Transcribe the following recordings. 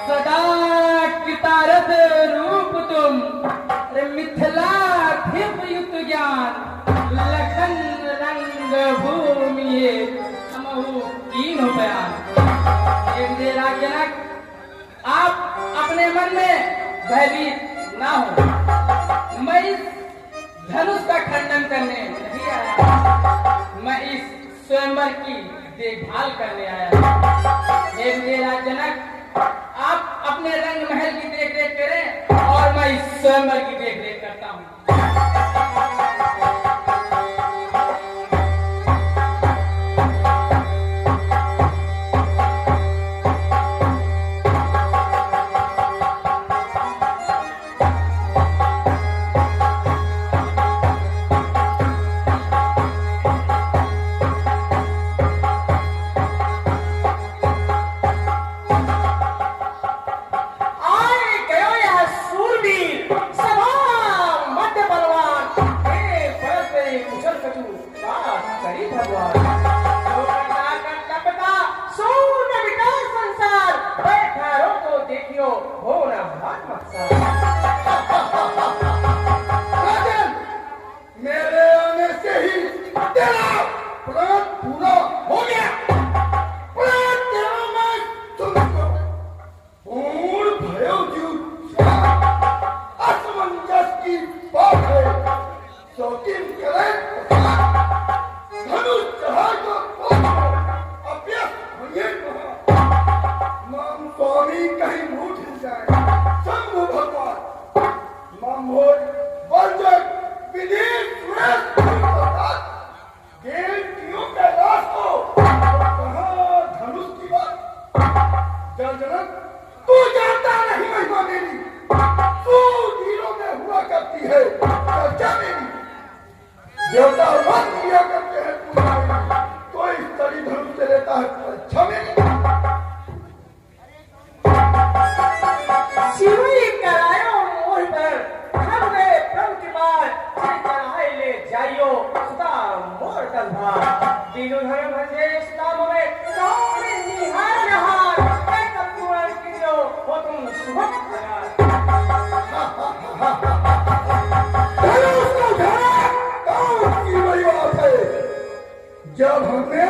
सदा कितारत रूप तुम मिथिला युत ज्ञान लखन रंग भूमि समहु कीन हो बयान। जनक आप अपने मन में भयभीत ना हो। मैं इस धनुष का खंडन करने नहीं आया, मैं इस स्वयंवर की देखभाल करने आया। हे मेरा जनक, आप अपने रंग महल की देखरेख करें और मैं इस स्वयंवर की देखरेख करता हूँ। जब हमने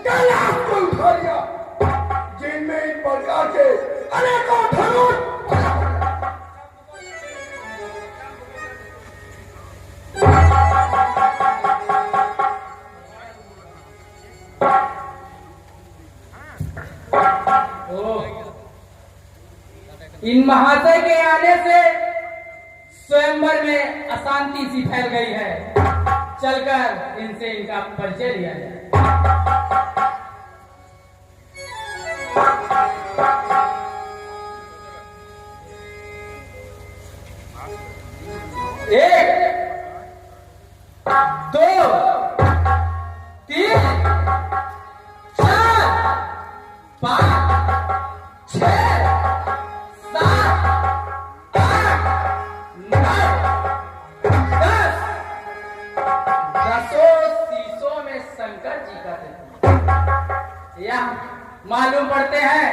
कैलाश को उठा लिया, जिनमें इन प्रकार के अनेकों धनुष इन महाशय के आने से स्वयंवर में अशांति सी फैल गई है। चलकर इनसे इनका परिचय लिया जाए। एक, दो, तीन, चार, पाँच, छह, सात, आठ, नौ, 10। दसों शीशों में शंकर जी का है। यह मालूम पड़ते हैं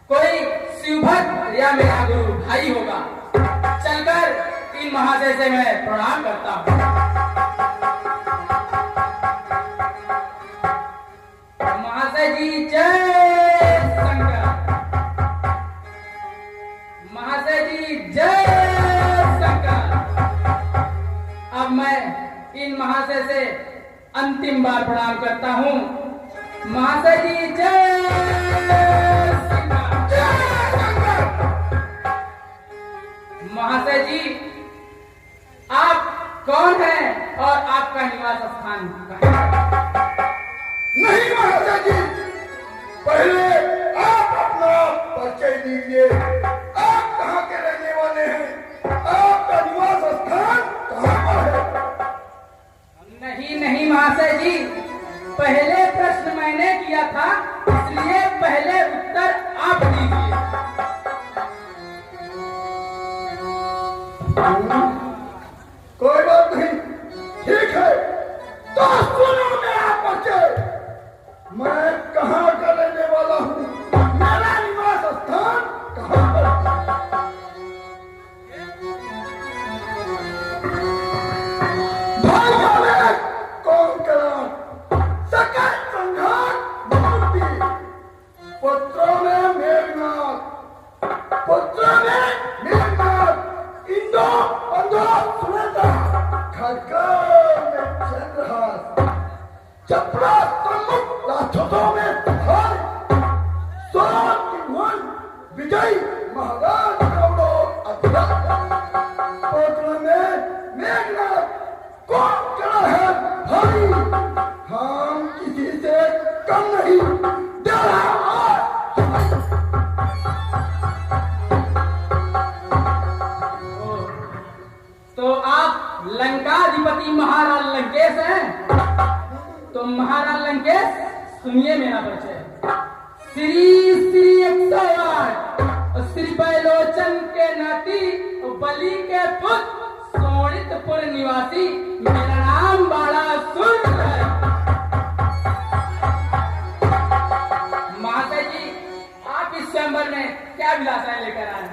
कोई शिवभक्त या मेरा गुरु भाई होगा। चलकर इन महाशय से मैं प्रणाम करता हूँ। महाशय जी जय शंकर। महाशय जी जय शंकर। अब मैं इन महाशय से अंतिम बार प्रणाम करता हूँ। महाशय जी जय शंकर। महाशय जी आप कौन हैं और आपका निवास स्थान कहाँ है? नहीं महाराजा जी, पहले आप अपना परिचय दीजिए। आप कहाँ के रहने वाले हैं? आपका निवास स्थान कहाँ पर है? नहीं नहीं महाशय जी, पहले प्रश्न मैंने किया था, इसलिए पहले उत्तर आप दीजिए। कोई बात नहीं, ठीक है। तो सुनो मेरा परिचय। मैं कहाँ पुत्र में मेघनाथ, इंदो अंधो सुनेता, खड़कर में चंद्रहास, चपड़ा प्रमुख राक्षसों में तूफान, सोम की भुवन विजय महाराज कौरव अध्यात्म, पुत्र में मेघनाथ कौन करा है भाई, हम किसी से कम नहीं, डरा तो आप लंकाधिपति महाराज लंकेश हैं? तो महाराज लंकेश सुनिए मेरा परिचय। श्री श्री 108 श्री बैलोचन के नाती बलि के पुत्र सोनितपुर निवासी, मेरा नाम बाणासुर है। माता जी, आप इस स्वयंवर में क्या विलासाएं लेकर आए?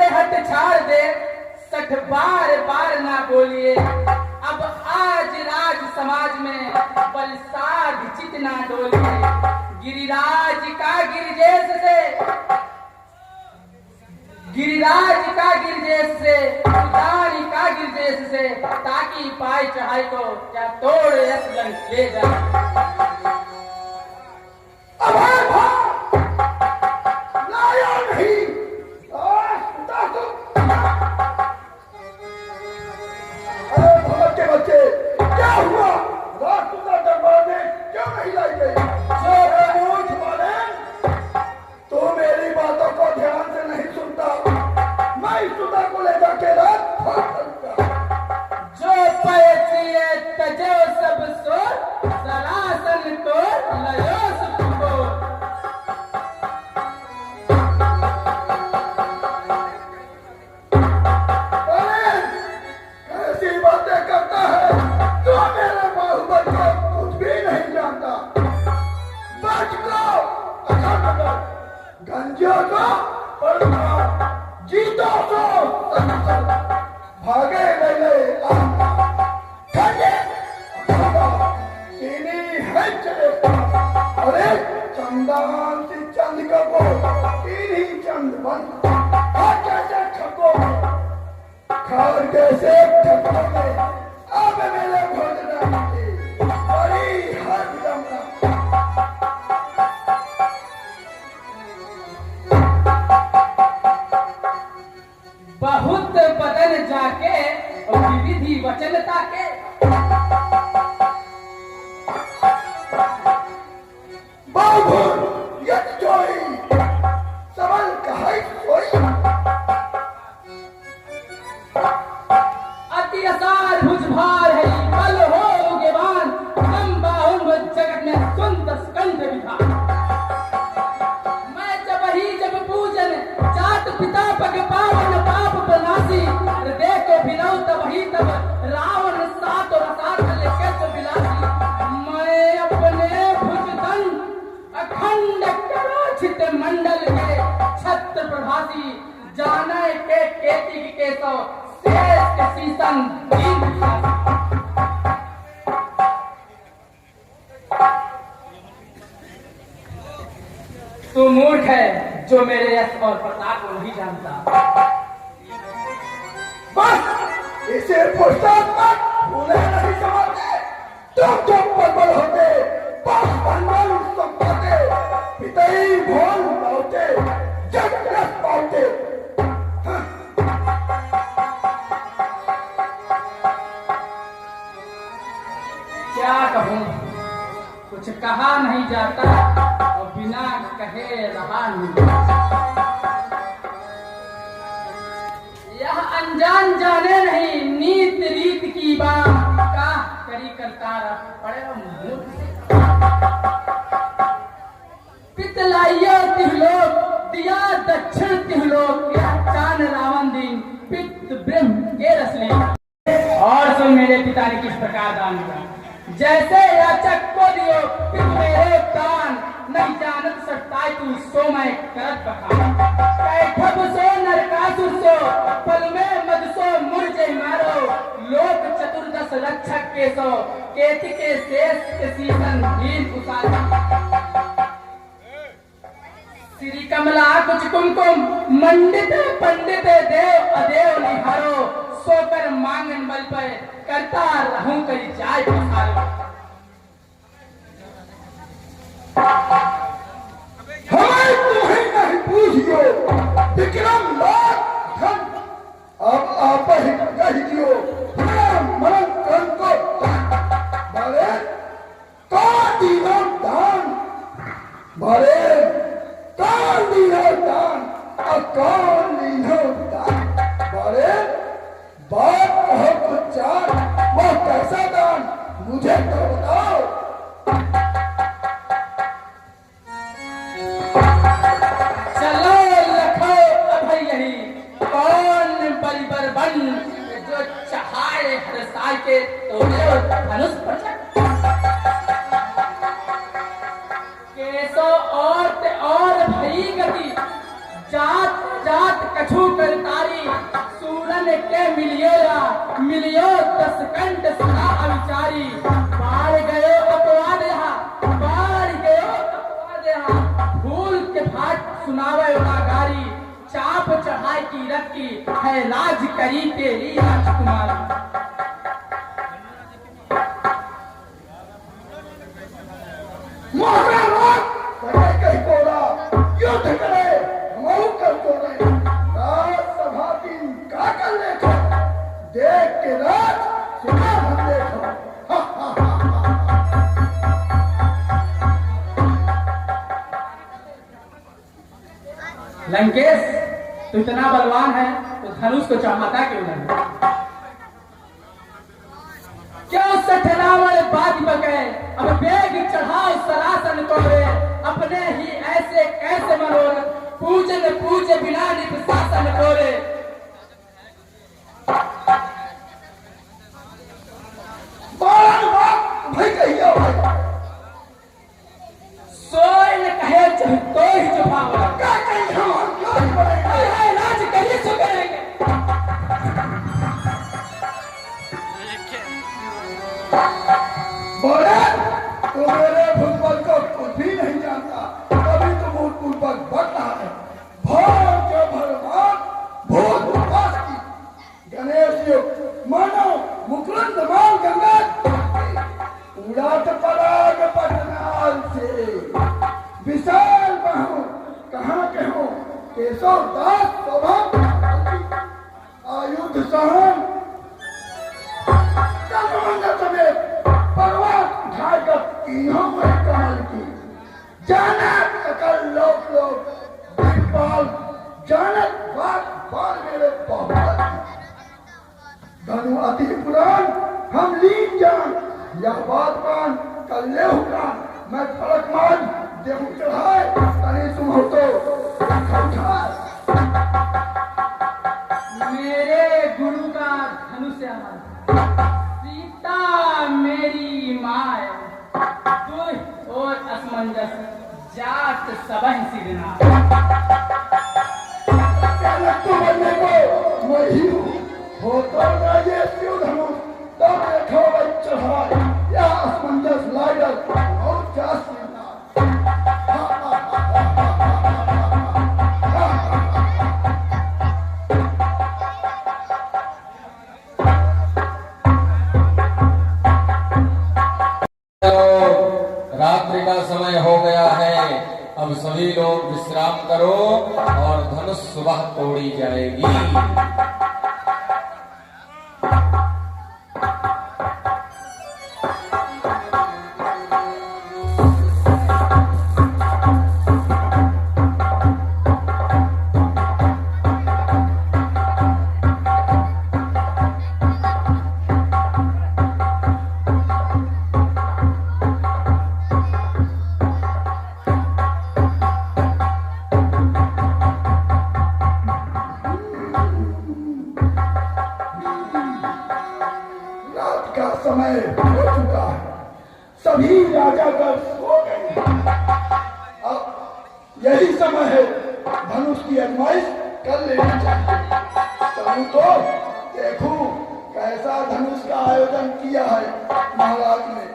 हट छाड़ दे, 60 बार बार ना बोलिए, अब आज राज समाज में बलसाध चित ना डोलिए, गिरिराज का गिरजेश से उदारी का गिरजेश से, ताकि पाई चढ़ाई को क्या तोड़ यश ले जाए। क्या हुआ? राजपूता दरबार में क्यों नहीं लाई गई? तो मेरी बातों को ध्यान से नहीं सुनता, मैं इस सुता को ले जाके रात जो पैसिए तजो सब सो, सरासन को लयो सबको। ऐसी बातें करता है तो मेरे बाहुबल को कुछ भी नहीं जानता। बच को गंजियों को पढ़ना, जीतो तो भागे ले अरे चंदान से चंद कबो तीन चंद बन कैसे ठको खार कैसे ठको में अब मेरे भोजन की बड़ी हद जमना। बहुत बदन जाके और विधि वचनता के, बाहुर यत जोई सबल कहाई सोई, अति असार भुजभार है बल हो उगेवान, हम बाहुर जगत में सुंदर स्कंध विधान। मैं जब पूजन जात पिता पग पावन पाप प्रनाशी, देखो बिनौ तब ही तब रावण सात और सात लेके तो बिलासी। मैं अपने भुजदन अखंड करोचित मंडल के छत्र प्रभासी, जाने के केति के सो शेष के सीसन दीन विशासी। तू मूर्ख है जो मेरे यश और प्रताप को नहीं जानता। बस इसे पुस्तक मत भूले नहीं समझते, तुम जो प्रबल होते बस बनवाल संपाते, पितई भोल पाते जग रस पाते। क्या कहूँ, कुछ कहा नहीं जाता और बिना कहे रहा नहीं। यह अनजान जाने नहीं नीत रीत की बात, का करी करता रह पड़े मूर्ख से। पितलाइयो तिहलोक दिया दक्षिण तिहलोक, यह चान रावण दिन पित्त ब्रह्म के रसले। और सुन मेरे पिता ने किस प्रकार दान दिया, जैसे याचक को दियो पित मेरे प्राण, नहीं जानत सकता तू सो मैं करत बखान। कैठब सो नरकासुर सो पल में मद सो मुरझे मारो, लोक चतुर्दश रक्षक केशव केति के शेष के सीसन हीन उसारी श्री कमला कुछ कुमकुम मंडित पंडित देव अदेव निहारो सोकर मांगन बल पर करता रहूं कई जाय पसारो हमें तुम्हें नहीं पूछियो विक्रम लाख धन अब आप ही कहियो मरण कर्म को बारे कौन दीनो दान बारे कौन दीनो दान और कौन दीनो दान बारे बात कहो कुछ चार वो कैसा दान मुझे तो बताओ चलो लखो अभय यही कौन बलिबर बन जो चाहे हर साल के तो धनुष पर केसो और भई गति जात जात कछु करतारी सूरन के मिलियो 10 कंठ सुना अविचारी बाढ़ गयो अपवाद यहाँ फूल के भाट सुनावे उदागारी चाप चढ़ाई की रत की है लाज करी तेरी राजकुमारी युद्ध करे मऊ कर तोड़े सभा की का कर देखो देख के राज सुना हम देखो लंकेश तू इतना बलवान है तो धनुष को चढ़ाता क्यों नहीं क्यों सठरावण बात बके अब बेग चढ़ाओ सरासन को रे अपने ही ऐसे कैसे मनोरथ पूजे बिना निप शासन को रे भाई कहियो सोई न कहे तो ही चुपावा क्या कहियो राज करिए सो करेंगे बोले तो मेरे फुटबॉल को कुछ भी नहीं जानता तभी तो भूतपूर्व पर बढ़ रहा है भोज के भगवान भूत उपास की गणेश युग मानो मुकुंद माल गंगा उड़ात पराग पटनाल से विशाल बाहु कहाँ के हो केशव दास स्वभाव आयुध सहन समेत पर्वत उठाकर तीनों में कमल की जानत सकल लोक दिखपाल जानत बात बाल मेरे बहुत धनु अति पुराण हम लीन जान यह बात मान कल ले हुकान मैं फलक मान देहू चढ़ाए तनी तुम हो तो मेरे गुरु का धनुष सीता मेरी माँ तू और असमंजस जात सबह सिरना बनने को वही हो तो ना ये क्यों धनुष तब देखो भाई चढ़ाए या असमंजस लाइडर और क्या सीना रात्रि का समय हो गया है अब सभी लोग विश्राम करो और धनुष सुबह तोड़ी जाएगी समय हो चुका है सभी राजागण सो गए अब यही समय है धनुष की आजमाइश कर लेनी चाहिए तनु तो देखूं कैसा धनुष का आयोजन किया है महाराज ने।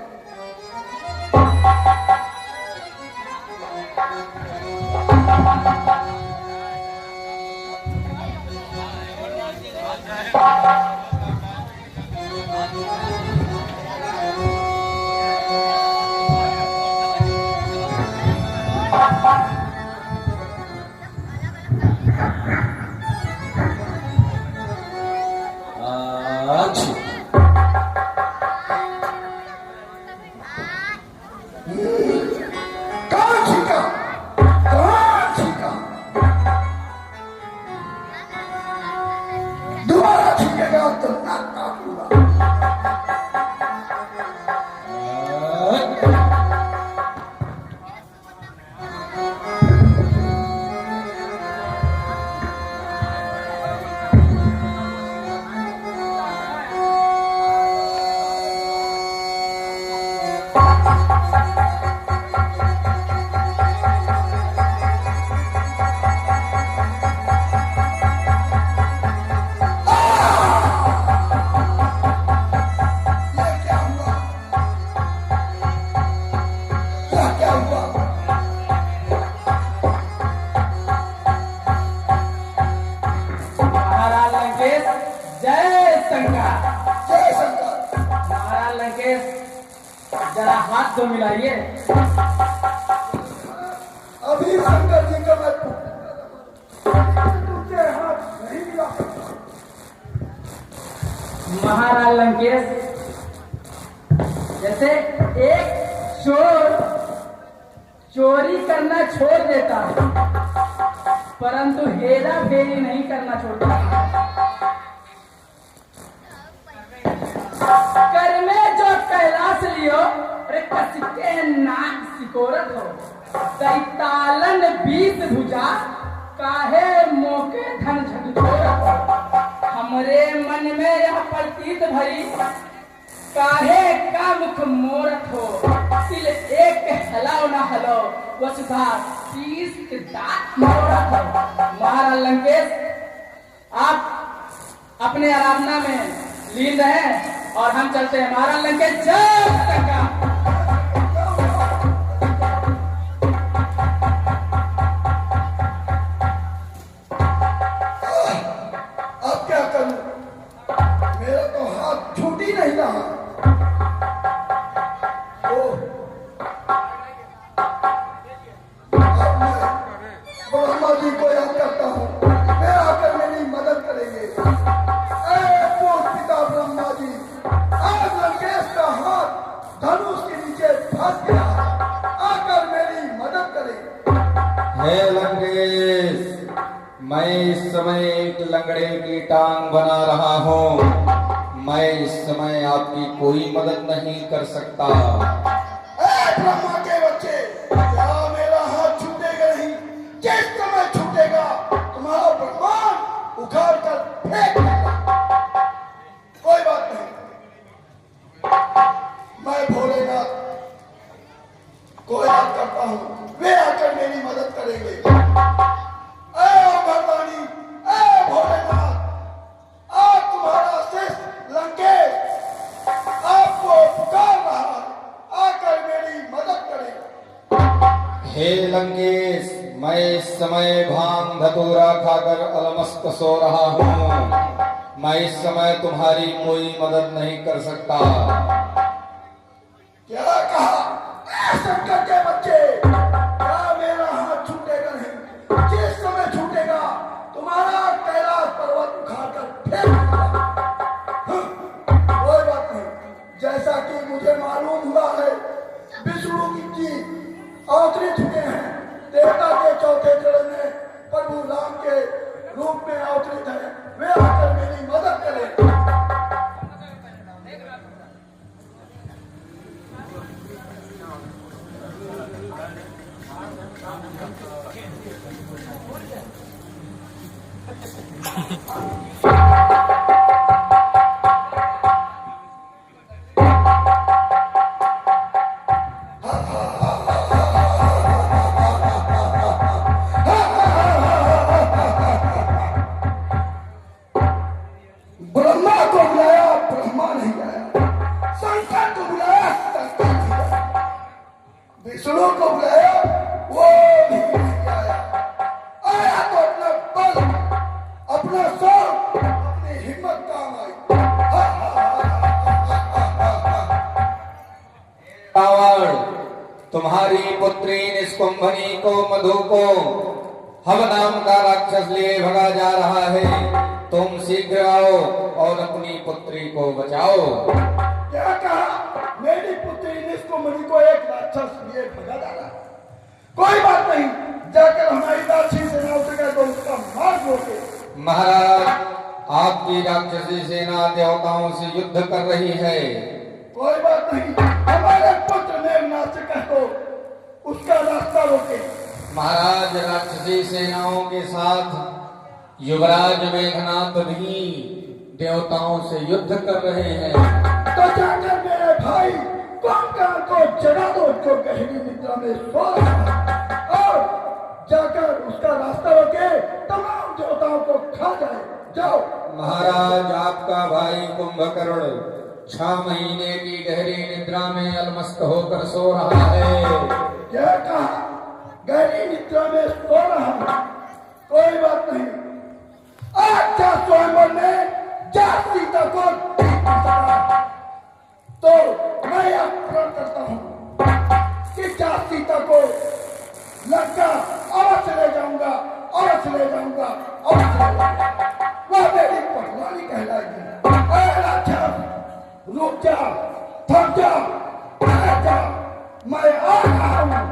अच्छी कहाँ छीका, कहाँ छीका, दोबारा छीकेगा तो नाक काटूंगा। महाराज लंकेश जय शंकर। जय शंकर। महाराज लंकेश जरा हाथ तो मिलाइए। अभी शंकर जी का मैं तुझे हाथ नहीं मिला सकता। महाराज लंकेश जैसे एक चोर चोरी करना छोड़ देता है परंतु हेरा फेरी नहीं करना छोड़ता। कर में जो कैलाश लियो अरे कसके नाक सिकोरत हो दैतालन 20 भुजा काहे मोके धन झकझोरत हो। हमरे मन में यह प्रतीत भई काहे का मुख मोरत हो तिल एक हलाओ ना हलो वसुधा 30 के दांत मोरत हो। महाराज लंकेश आप अपने आराधना में लीन रहे और हम चलते हैं। महाराज लंकेश जय शंकर। अब क्या करूं, मेरा तो हाथ छूट ही नहीं रहा। ओह, अब मैं ब्रह्मा जी को याद करता हूँ, वे आकर मेरी मदद करेंगे। ऐ पूर्ण पिता ब्रह्मा जी, आज लंकेश का हाथ धनुष के नीचे फंस गया, आकर मेरी मदद करें। हे लंकेश, मैं इस समय एक लंगड़े की टांग बना रहा हूँ। मैं इस समय आपकी कोई मदद नहीं कर सकता। ऐ ब्रह्मा के बच्चे, क्या मेरा हाथ छूटेगा नहीं? जिस समय छूटेगा तुम्हारा ब्रह्मांड उखाड़ कर फेंक देगा। कोई बात नहीं, मैं भोलेनाथ को याद करता हूँ, वे आकर मेरी मदद करेंगे। ऐ भगवानी, ऐ भोलेनाथ, आज तुम्हारा शिष्य लंकेश आपको पुकार रहा है, आकर मेरी मदद करें। हे लंकेश, मैं इस समय भांग धतूरा खाकर अलमस्त सो रहा हूँ। मैं इस समय तुम्हारी कोई मदद नहीं कर सकता। क्या कहा? ऐ शंकर के बच्चे, क्या मेरा हाथ छूटेगा नहीं? जिस समय छूटेगा तुम्हारा कैलाश पर्वत उखाड़कर फेंक दूंगा। कोई बात नहीं, जैसा कि मुझे मालूम हुआ है विष्णु जी अवतरित हुए हैं, देवता के चौथे चरण में प्रभु राम के रूप में अवतरित है, वे आकर मेरी मदद करें। इसरो को बुलाया, वो भी नहीं आया। आया तो अपना बल, अपना शौक, अपनी हिम्मत काम आई। हा, हा, हा, हा, हा, हा। रावण, तुम्हारी पुत्री निष्कुंभनी को, मधु को हव नाम का राक्षस ले भगा जा रहा है। तुम शीघ्र आओ और अपनी पुत्री को बचाओ। क्या कहा? मेरी पुत्री निष्कुंभनी को एक राक्षस लिए भगा डाला। कोई बात नहीं, जाकर हमारी दासी सेनाओं से कह दो उसका मार रोके। महाराज, आपकी राक्षसी सेना देवताओं से युद्ध कर रही है। कोई बात नहीं, हमारे पुत्र मेघनाथ से कह दो उसका रास्ता रोके। महाराज, राक्षसी सेनाओं के साथ युवराज मेघनाथ भी देवताओं से युद्ध कर रहे हैं। तो जाकर मेरे भाई कुंभकर्ण को जगा दो जो गहरी निद्रा में सो रहा है, और जाकर उसका रास्ता रोके, तमाम देवताओं को खा जाए। जाओ। महाराज, आपका भाई कुंभकर्ण 6 महीने की गहरी निद्रा में अलमस्त होकर सो रहा है। क्या कहा? गहरी निद्रा में सो रहा हूं। कोई बात नहीं, आज जा स्वयंवर में जा सीता को तो मैं यह प्रण करता हूं कि जा सीता को लंका अवश्य ले जाऊंगा, अवश्य ले जाऊंगा, अवश्य ले जाऊंगा। वह मेरी पहलवानी कहलाएगी। अरे राक्षस, रुक जा, थक जा, ठहर जा, मैं आ रहा हूं।